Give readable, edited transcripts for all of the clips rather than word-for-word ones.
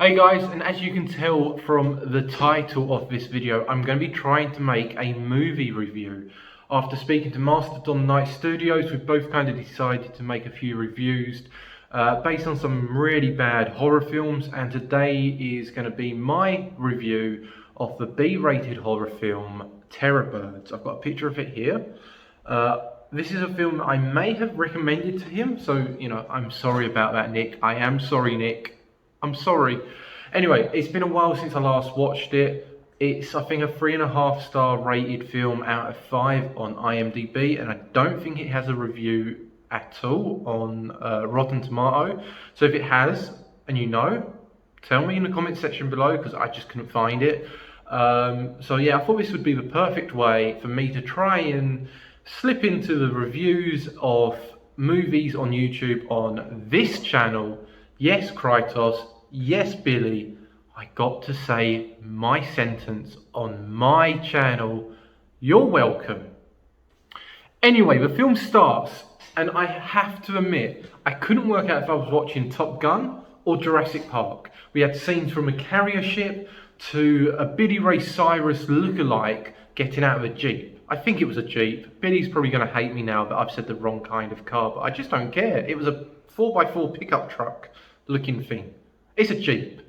Hey guys, and as you can tell from the title of this video, I'm going to be trying to make a movie review. After speaking to Mastodon Night Studios, we've both kind of decided to make a few reviews based on some really bad horror films, and today is going to be my review of the B-rated horror film Terror Birds. I've got a picture of it here. This is a film that I may have recommended to him, so I'm sorry about that, Nick. I am sorry, Nick. I'm sorry. Anyway, it's been a while since I last watched it. It's, I think, a 3.5 star rated film out of 5 on IMDb, and I don't think it has a review at all on Rotten Tomato. So if it has, and tell me in the comment section below, because I just couldn't find it. So yeah, I thought this would be the perfect way for me to try and slip into the reviews of movies on YouTube on this channel. Yes, Krytos. Yes, Billy. I got to say my sentence on my channel. You're welcome. Anyway, the film starts, and I have to admit, I couldn't work out if I was watching Top Gun or Jurassic Park. We had scenes from a carrier ship to a Billy Ray Cyrus lookalike getting out of a Jeep. I think it was a Jeep. Billy's probably going to hate me now that I've said the wrong kind of car, but I just don't care. It was a 4x4 pickup truck looking thing. It's a Jeep.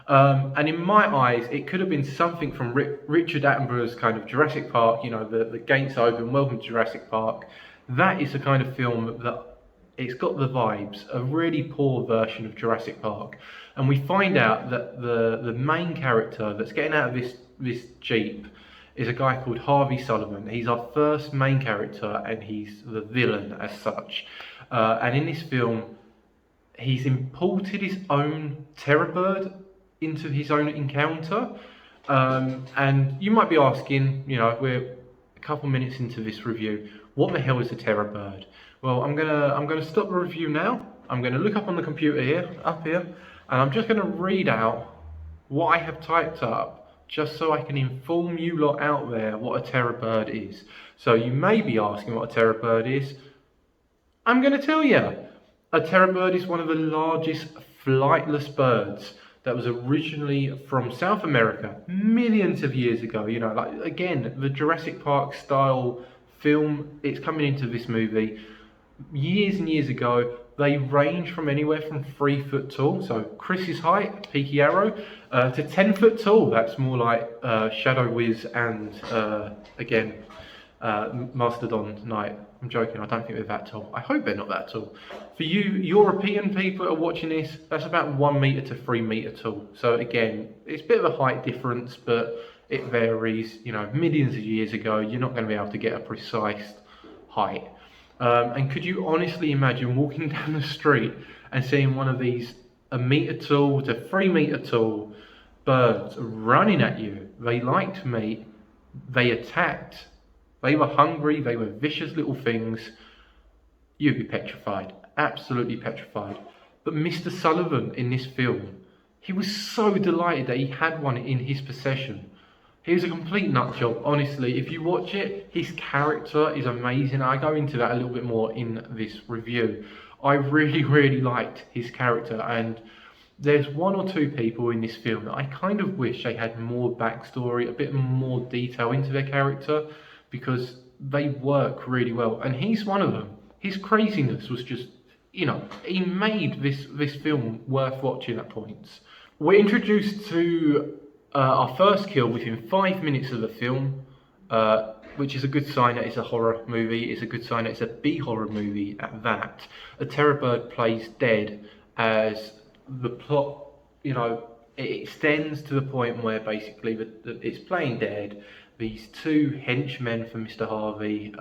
And in my eyes, it could have been something from Richard Attenborough's kind of Jurassic Park, the gates open, welcome to Jurassic Park. That is the kind of film that it's got the vibes, a really poor version of Jurassic Park. And we find out that the main character that's getting out of this Jeep is a guy called Harvey Sullivan. He's our first main character, and he's the villain as such. And in this film, he's imported his own terror bird into his own encounter. And you might be asking, we're a couple minutes into this review, what the hell is a terror bird? Well, I'm gonna stop the review now. I'm gonna look up on the computer up here, and I'm just gonna read out what I have typed up, just so I can inform you lot out there what a terror bird is. So you may be asking what a terror bird is. I'm gonna tell you. A terror bird is one of the largest flightless birds that was originally from South America millions of years ago. Again, the Jurassic Park style film, it's coming into this movie. Years and years ago, they range from anywhere from 3 foot tall, so Chris's height, Peaky Arrow, to 10 foot tall. That's more like Shadow Wiz and, again, Mastodon Night. I'm joking, I don't think they're that tall. I hope they're not that tall. For you European people that are watching this, that's about 1 metre to 3 metre tall. So again, it's a bit of a height difference, but it varies. Millions of years ago, you're not going to be able to get a precise height. And could you honestly imagine walking down the street and seeing one of these 1 metre tall to 3 metre tall birds running at you? They liked meat, they attacked, they were hungry, they were vicious little things. You'd be petrified, absolutely petrified. But Mr. Sullivan in this film, he was so delighted that he had one in his possession. He was a complete nut job, honestly. If you watch it, his character is amazing. I go into that a little bit more in this review. I really, really liked his character, and there's 1 or 2 people in this film that I kind of wish they had more backstory, a bit more detail into their character, because they work really well, and he's one of them. His craziness was just, he made this film worth watching at points. We're introduced to our first kill within 5 minutes of the film, which is a good sign that it's a horror movie. It's a good sign that it's a B-horror movie at that. A terror bird plays dead as the plot, it extends to the point where basically it's playing dead. These 2 henchmen for Mr. Harvey,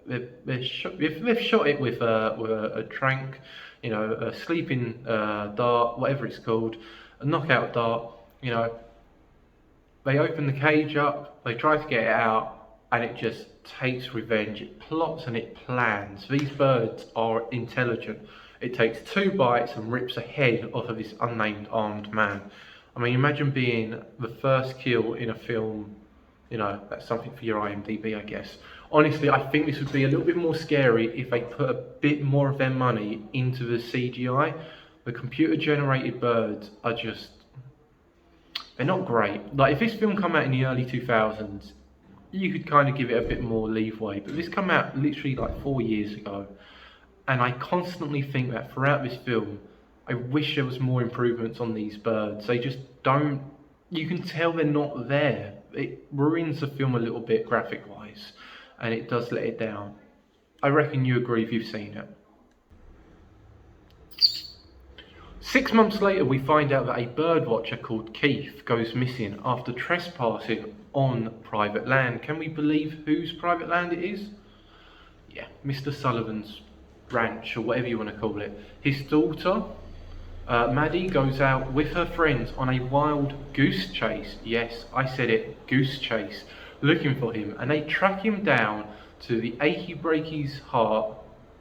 they've shot it with a trank, a sleeping dart, whatever it's called, a knockout dart. They open the cage up, they try to get it out, and it just takes revenge. It plots and it plans. These birds are intelligent. It takes 2 bites and rips a head off of this unnamed armed man. I mean, imagine being the first kill in a film. That's something for your IMDb, I guess. Honestly, I think this would be a little bit more scary if they put a bit more of their money into the CGI. The computer generated birds are just, they're not great. Like if this film come out in the early 2000s, you could kind of give it a bit more leeway, but this come out literally like 4 years ago, and I constantly think that throughout this film, I wish there was more improvements on these birds. They just don't, you can tell they're not there. It ruins the film a little bit graphic wise, and it does let it down. I reckon you agree if you've seen it. 6 months later, we find out that a bird watcher called Keith goes missing after trespassing on private land. Can we believe whose private land it is? Yeah, Mr. Sullivan's ranch, or whatever you want to call it. His daughter, Maddie, goes out with her friends on a wild goose chase. Yes, I said it, goose chase, looking for him. And they track him down to the achy breaky's heart,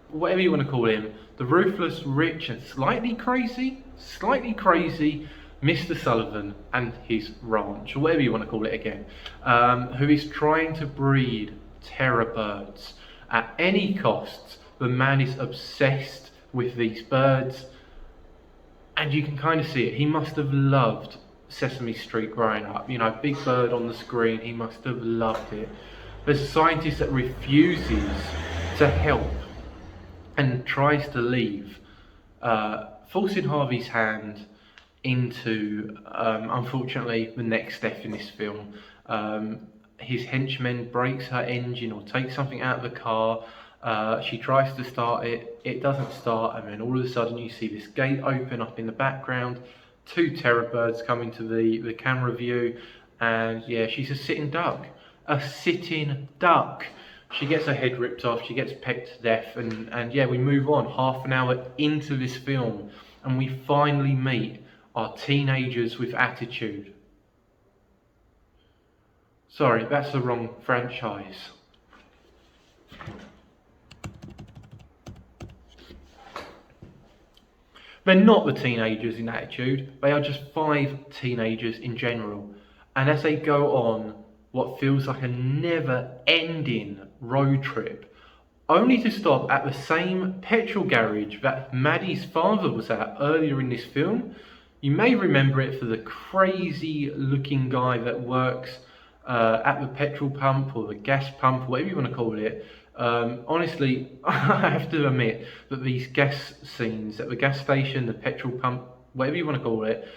whatever you want to call him, the ruthless, rich and slightly crazy Mr. Sullivan and his ranch, or whatever you want to call it again, who is trying to breed terror birds at any cost. The man is obsessed with these birds, and you can kind of see it. He must have loved Sesame Street growing up. You know, Big Bird on the screen, he must have loved it. There's a scientist that refuses to help and tries to leave, forcing Harvey's hand into, unfortunately, the next step in this film. His henchman breaks her engine or takes something out of the car. She tries to start it, it doesn't start, and then all of a sudden you see this gate open up in the background, 2 terror birds come into the camera view, and yeah, she's a sitting duck. A sitting duck. She gets her head ripped off, she gets pecked to death, and yeah, we move on half an hour into this film, and we finally meet our teenagers with attitude. Sorry, that's the wrong franchise. They're not the teenagers in Attitude, they are just 5 teenagers in general. And as they go on what feels like a never-ending road trip, only to stop at the same petrol garage that Maddy's father was at earlier in this film. You may remember it for the crazy-looking guy that works at the petrol pump or the gas pump, whatever you want to call it. Honestly, I have to admit that these gas scenes at the gas station, the petrol pump, whatever you want to call it,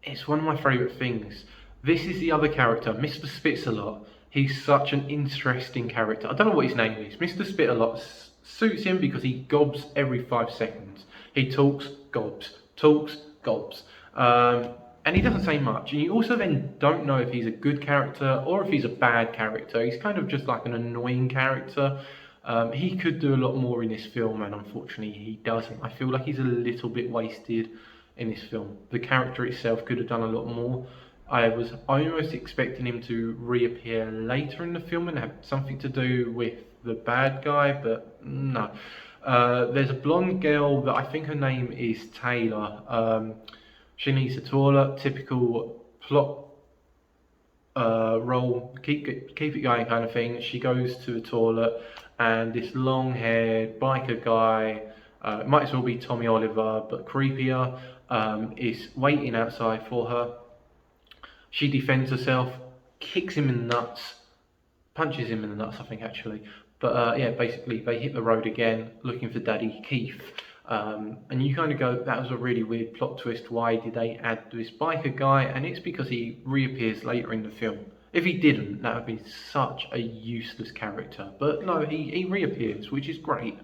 it's one of my favourite things. This is the other character, Mr. Spitsalot. He's such an interesting character. I don't know what his name is. Mr. Spitsalot suits him because he gobs every 5 seconds. He talks, gobs, talks, gobs. And he doesn't say much. And you also then don't know if he's a good character or if he's a bad character. He's kind of just like an annoying character. He could do a lot more in this film, and unfortunately he doesn't. I feel like he's a little bit wasted in this film. The character itself could have done a lot more. I was almost expecting him to reappear later in the film and have something to do with the bad guy, but no. There's a blonde girl that I think her name is Taylor. She needs a toilet, typical plot role, keep it going kind of thing. She goes to the toilet, and this long-haired biker guy, might as well be Tommy Oliver, but creepier, is waiting outside for her. She defends herself, kicks him in the nuts, punches him in the nuts, I think actually. But yeah, basically they hit the road again, looking for Daddy Keith. And you kind of go, that was a really weird plot twist. Why did they add this biker guy? And it's because he reappears later in the film. If he didn't, that would be such a useless character. But no, he reappears, which is great.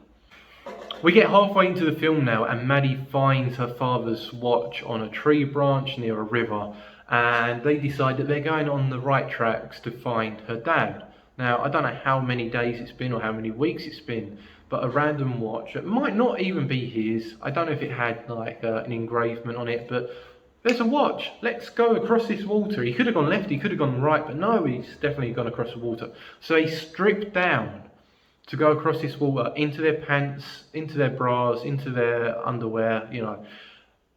We get halfway into the film now, and Maddie finds her father's watch on a tree branch near a river, and they decide that they're going on the right tracks to find her dad. Now, I don't know how many days it's been or how many weeks it's been, but a random watch, it might not even be his. I don't know if it had like an engravement on it, but there's a watch. Let's go across this water. He could have gone left, he could have gone right, but no, he's definitely gone across the water. So they strip down to go across this water into their pants, into their bras, into their underwear, you know.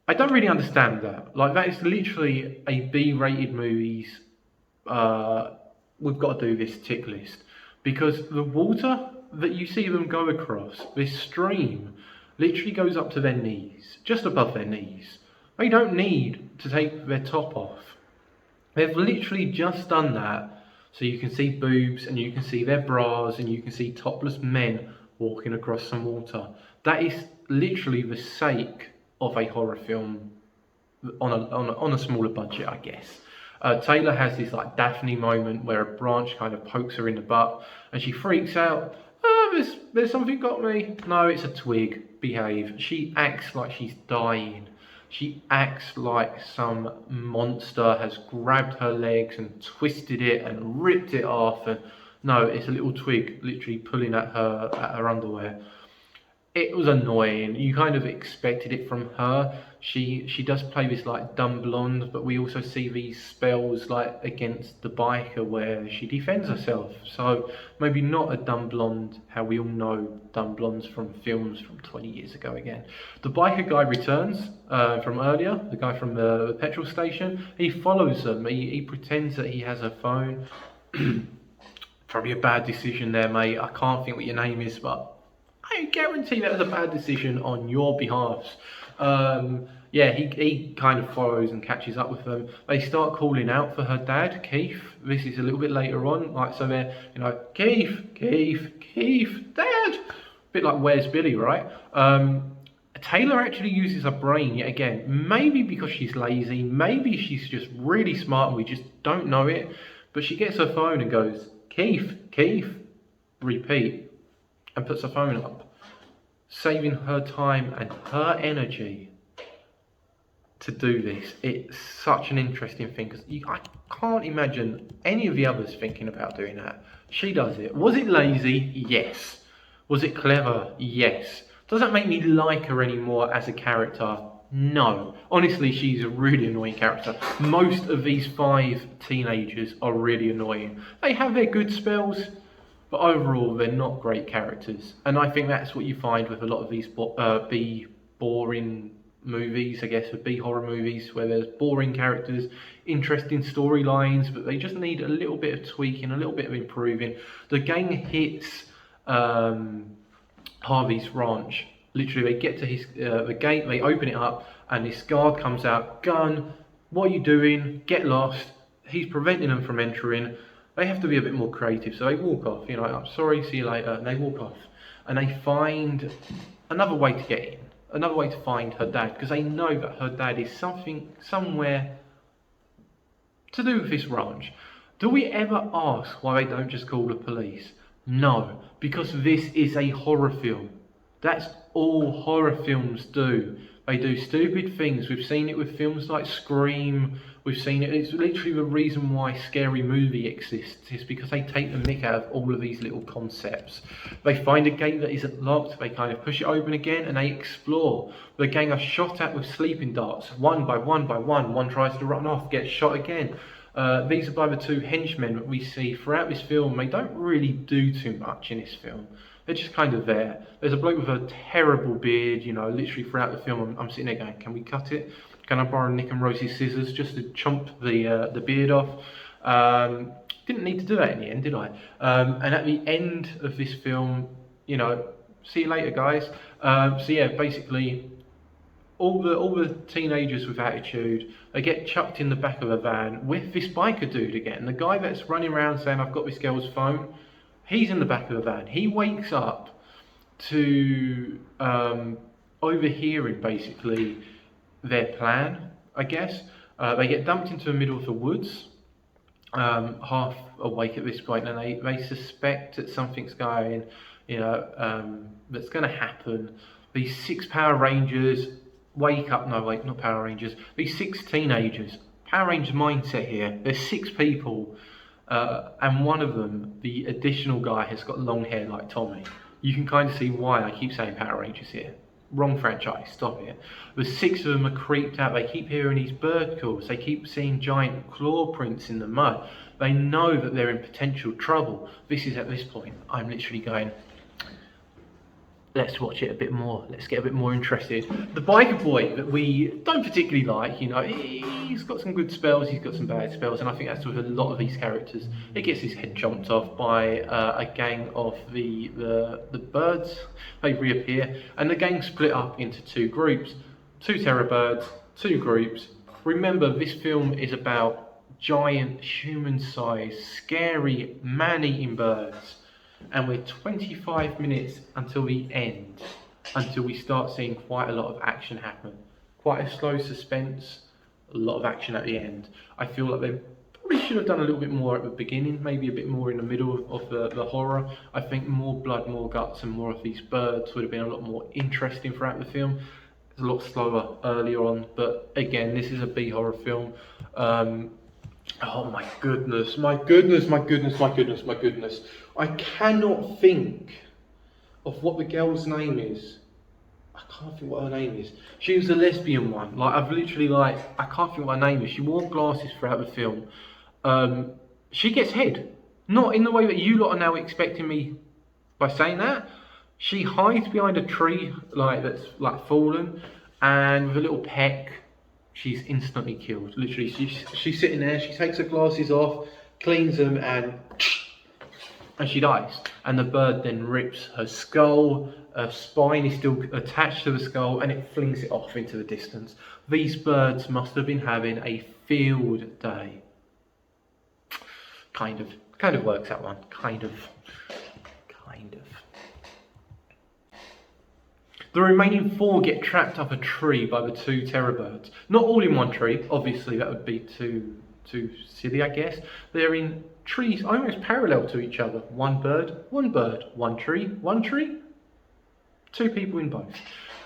I don't really understand that. Like, that is literally a B-rated movie's, we've got to do this tick list. Because the water that you see them go across, this stream, literally goes up to their knees, just above their knees. They don't need to take their top off. They've literally just done that, so you can see boobs and you can see their bras and you can see topless men walking across some water. That is literally the sake of a horror film on a smaller budget, I guess. Taylor has this like Daphne moment where a branch kind of pokes her in the butt and she freaks out. Oh, there's something got me. No, it's a twig. Behave. She acts like she's dying. She acts like some monster has grabbed her legs and twisted it and ripped it off. And no, it's a little twig literally pulling at her underwear. It was annoying. You kind of expected it from her. She does play this like dumb blonde, but we also see these spells like against the biker where she defends herself. So maybe not a dumb blonde, how we all know dumb blondes from films from 20 years ago again. The biker guy returns from earlier, the guy from the petrol station. He follows them. He pretends that he has a phone. Probably a bad decision there, mate. I can't think what your name is, but I guarantee that was a bad decision on your behalf. Yeah, he kind of follows and catches up with them. They start calling out for her dad, Keith. This is a little bit later on. Like, so they're, Keith, Dad. A bit like Where's Billy, right? Taylor actually uses her brain yet again. Maybe because she's lazy. Maybe she's just really smart and we just don't know it. But she gets her phone and goes, Keith, repeat. And puts her phone up, saving her time and her energy to do this. It's such an interesting thing because I can't imagine any of the others thinking about doing that. She does it. Was it lazy? Yes. Was it clever? Yes. Does that make me like her anymore as a character? No. Honestly, she's a really annoying character. Most of these 5 teenagers are really annoying. They have their good spells, but overall, they're not great characters. And I think that's what you find with a lot of these B boring movies, I guess, with B horror movies, where there's boring characters, interesting storylines, but they just need a little bit of tweaking, a little bit of improving. The gang hits Harvey's ranch. Literally, they get to the gate, they open it up, and this guard comes out, gun, what are you doing? Get lost. He's preventing them from entering. They have to be a bit more creative, so they walk off, I'm sorry, see you later, and they walk off. And they find another way to get in, another way to find her dad, because they know that her dad is somewhere to do with this ranch. Do we ever ask why they don't just call the police? No, because this is a horror film. That's all horror films do. They do stupid things. We've seen it with films like Scream. We've seen it. It's literally the reason why Scary Movie exists, is because they take the mick out of all of these little concepts. They find a gate that isn't locked. They kind of push it open again and they explore. The gang are shot at with sleeping darts, one by one by one. One tries to run off, gets shot again. These are by the 2 henchmen that we see throughout this film. They don't really do too much in this film. They're just kind of there. There's a bloke with a terrible beard, literally throughout the film. I'm sitting there going, can we cut it? Can I borrow Nick and Rosie's scissors just to chomp the beard off? Didn't need to do that in the end, did I? And at the end of this film, see you later, guys. So yeah, basically, all the teenagers with attitude, they get chucked in the back of a van with this biker dude again. The guy that's running around saying, I've got this girl's phone, he's in the back of the van. He wakes up to overhearing, basically, their plan, I guess. They get dumped into the middle of the woods, half awake at this point, and they suspect that something's going, that's going to happen. These 6 Power Rangers wake up, no wait, not Power Rangers, these 6 teenagers, Power Rangers mindset here, there's 6 people, and one of them, the additional guy, has got long hair like Tommy. You can kind of see why I keep saying Power Rangers here. Wrong franchise, stop it. The 6 of them are creeped out. They keep hearing these bird calls. They keep seeing giant claw prints in the mud. They know that they're in potential trouble. This is at this point, I'm literally going, let's watch it a bit more. Let's get a bit more interested. The biker boy that we don't particularly like, you know, he's got some good spells, he's got some bad spells, and I think that's with a lot of these characters. He gets his head chomped off by a gang of the birds. They reappear, and the gang split up into two groups, two terror birds, two groups. Remember, this film is about giant, human-sized, scary, man-eating birds. And we're 25 minutes until the end, until we start seeing quite a lot of action happen. Quite a slow suspense, a lot of action at the end. I feel like they probably should have done a little bit more at the beginning, maybe a bit more in the middle of the horror. I think more blood, more guts, and more of these birds would have been a lot more interesting throughout the film. It's a lot slower earlier on, but again, this is a B horror film. Oh my goodness, my goodness, my goodness, my goodness, my goodness. I cannot think of what the girl's name is. I can't think what her name is. She was the lesbian one. Like, I've literally, like, I can't think what her name is. She wore glasses throughout the film. She gets head. Not in the way that you lot are now expecting me by saying that. She hides behind a tree, like, that's, like, fallen, and with a little peck, she's instantly killed. Literally, she's sitting there, she takes her glasses off, cleans them, and she dies. And the bird then rips her skull, her spine is still attached to the skull, and it flings it off into the distance. These birds must have been having a field day. Kind of works, that one. Kind of. The remaining four get trapped up a tree by the two terror birds. Not all in one tree, obviously that would be too silly, I guess. They're in trees almost parallel to each other. One bird, one tree. Two people in both.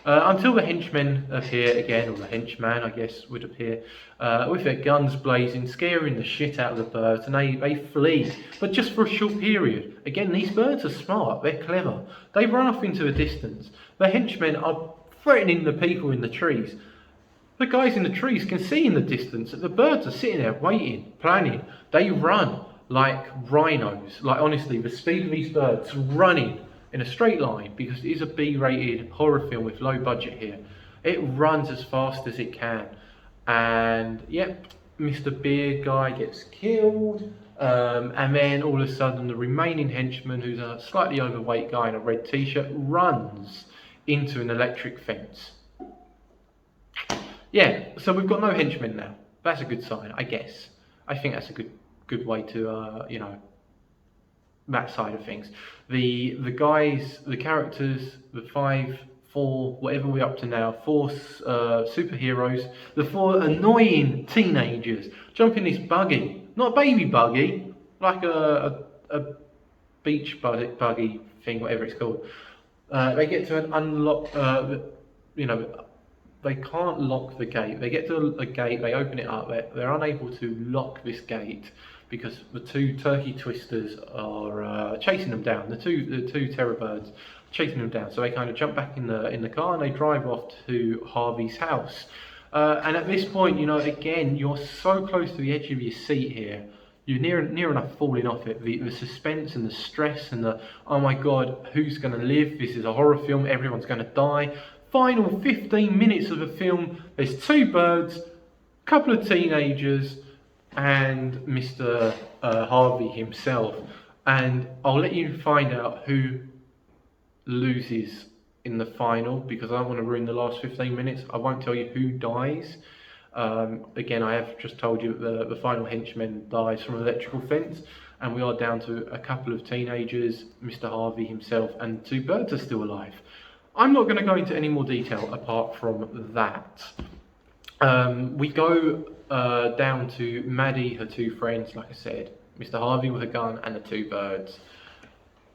Until the henchmen appear again, or the henchman, I guess, would appear, with their guns blazing, scaring the shit out of the birds, and they flee, but just for a short period. Again, these birds are smart, they're clever. They run off into the distance. The henchmen are threatening the people in the trees. The guys in the trees can see in the distance that the birds are sitting there waiting, planning. They run like rhinos. Like, honestly, the speed of these birds running in a straight line, because it is a B-rated horror film with low budget here. It runs as fast as it can. And yep, Mr. Beard guy gets killed. And then all of a sudden the remaining henchman, who's a slightly overweight guy in a red t-shirt, runs into an electric fence. Yeah, so we've got no henchmen now. That's a good sign, I guess. I think that's a good way to, you know, that side of things. The guys, the characters, the 4, whatever we're up to now, 4 superheroes, the 4 annoying teenagers jump in this buggy, not a baby buggy, like a beach buggy thing, whatever it's called. They get to unlock, you know, they can't lock the gate. They get to a gate, they open it up, they're unable to lock this gate because the 2 turkey twisters are chasing them down. The two terror birds chasing them down. So they kind of jump back in the car and they drive off to Harvey's house. And at this point, you know, again, you're so close to the edge of your seat here. You're near enough falling off it. The suspense and the stress and the, oh my God, who's going to live? This is a horror film. Everyone's going to die. Final 15 minutes of the film, there's 2 birds, a couple of teenagers, and Mr. Harvey himself. And I'll let you find out who loses in the final, because I don't want to ruin the last 15 minutes. I won't tell you who dies. Again, I have just told you that the final henchman dies from an electrical fence, and we are down to a couple of teenagers, Mr. Harvey himself, and 2 birds are still alive. I'm not going to go into any more detail apart from that. We go down to Maddie, her 2 friends, like I said, Mr. Harvey with a gun and the 2 birds.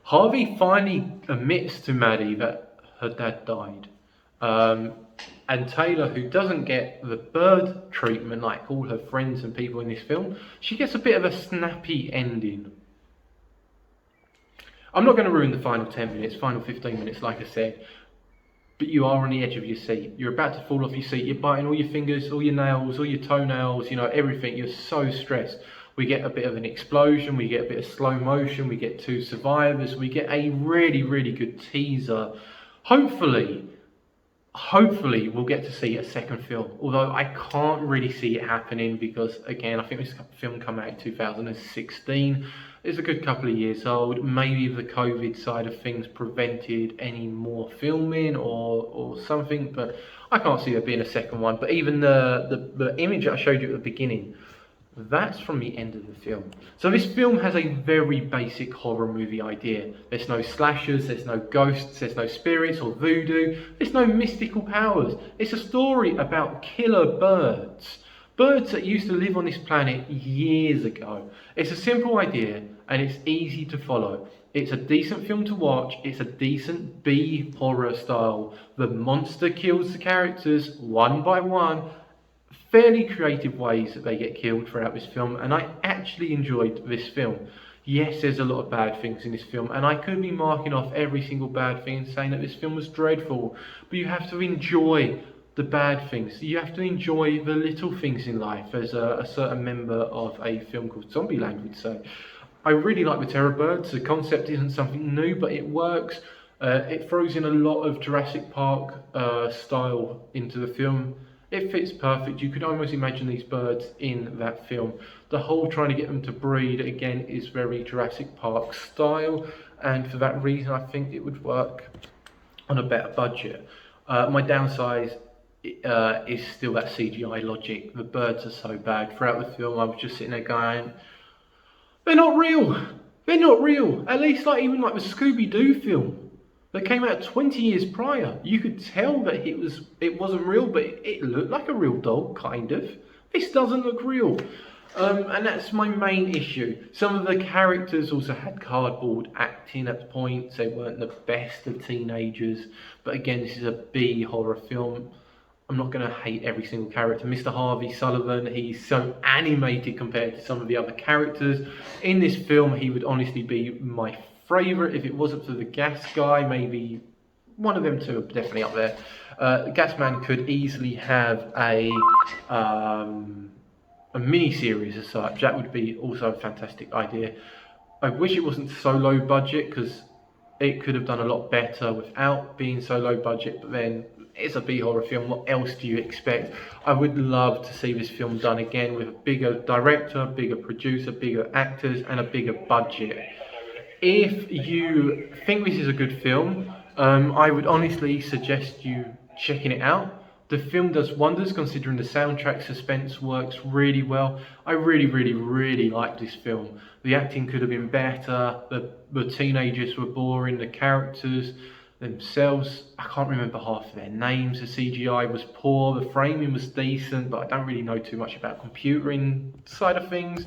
Harvey finally admits to Maddie that her dad died. And Taylor, who doesn't get the bird treatment like all her friends and people in this film, she gets a bit of a snappy ending. I'm not going to ruin the final 10 minutes, final 15 minutes, like I said, but you are on the edge of your seat. You're about to fall off your seat. You're biting all your fingers, all your nails, all your toenails, you know, everything. You're so stressed. We get a bit of an explosion. We get a bit of slow motion. We get 2 survivors. We get a really, really good teaser Hopefully, hopefully we'll get to see a second film, although I can't really see it happening because, again, I think this film came out in 2016. It's a good couple of years old. Maybe the COVID side of things prevented any more filming or something, but I can't see there being a second one. But even the image that I showed you at the beginning, that's from the end of the film. So this film has a very basic horror movie idea. There's no slashers, there's no ghosts, there's no spirits or voodoo, there's no mystical powers. It's a story about killer birds. Birds that used to live on this planet years ago. It's a simple idea and it's easy to follow. It's a decent film to watch. It's a decent B horror style. The monster kills the characters one by one. Fairly creative ways that they get killed throughout this film, and I actually enjoyed this film. Yes, there's a lot of bad things in this film, and I could be marking off every single bad thing and saying that this film was dreadful, but you have to enjoy the bad things. You have to enjoy the little things in life, as a certain member of a film called Zombieland would say. I really like the terror birds. The concept isn't something new, but it works. It throws in a lot of Jurassic Park style into the film. It fits perfect. You could almost imagine these birds in that film. The whole trying to get them to breed, again, is very Jurassic Park style, and for that reason I think it would work on a better budget. My downside is still that CGI logic. The birds are so bad. Throughout the film I was just sitting there going, they're not real! They're not real! At least even like the Scooby-Doo film that came out 20 years prior. You could tell that it wasn't real, but it looked like a real dog, kind of. This doesn't look real. And that's my main issue. Some of the characters also had cardboard acting at points. They weren't the best of teenagers. But again, this is a B horror film. I'm not going to hate every single character. Mr. Harvey Sullivan, he's so animated compared to some of the other characters. In this film, he would honestly be my favourite if it wasn't for the gas guy. Maybe one of them two are definitely up there. Gas Man could easily have a mini-series as such. That would be also a fantastic idea. I wish it wasn't so low budget, because it could have done a lot better without being so low budget, but then it's a B horror film. What else do you expect? I would love to see this film done again with a bigger director, bigger producer, bigger actors, and a bigger budget. If you think this is a good film, I would honestly suggest you checking it out. The film does wonders considering the soundtrack. Suspense works really well. I really like this film. The acting could have been better. The teenagers were boring. The characters themselves, I can't remember half of their names. The CGI was poor. The framing was decent, but I don't really know too much about computering side of things.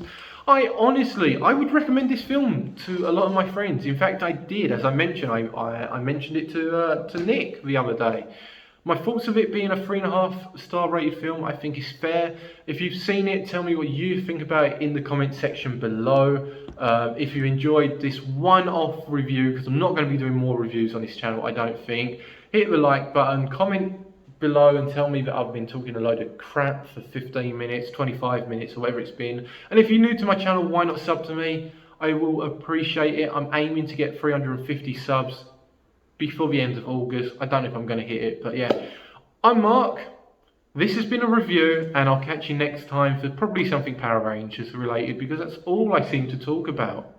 I would recommend this film to a lot of my friends. In fact, I did, as I mentioned. I mentioned it to Nick the other day. My thoughts of it being a 3.5 star rated film, I think is fair. If you've seen it, tell me what you think about it in the comment section below. If you enjoyed this one-off review, because I'm not going to be doing more reviews on this channel, I don't think, hit the like button, comment below and tell me that I've been talking a load of crap for 15 minutes, 25 minutes, or whatever it's been. And if you're new to my channel, why not sub to me? I will appreciate it. I'm aiming to get 350 subs before the end of August. I don't know if I'm going to hit it, but yeah. I'm Mark. This has been a review, and I'll catch you next time for probably something Power Rangers related, because that's all I seem to talk about.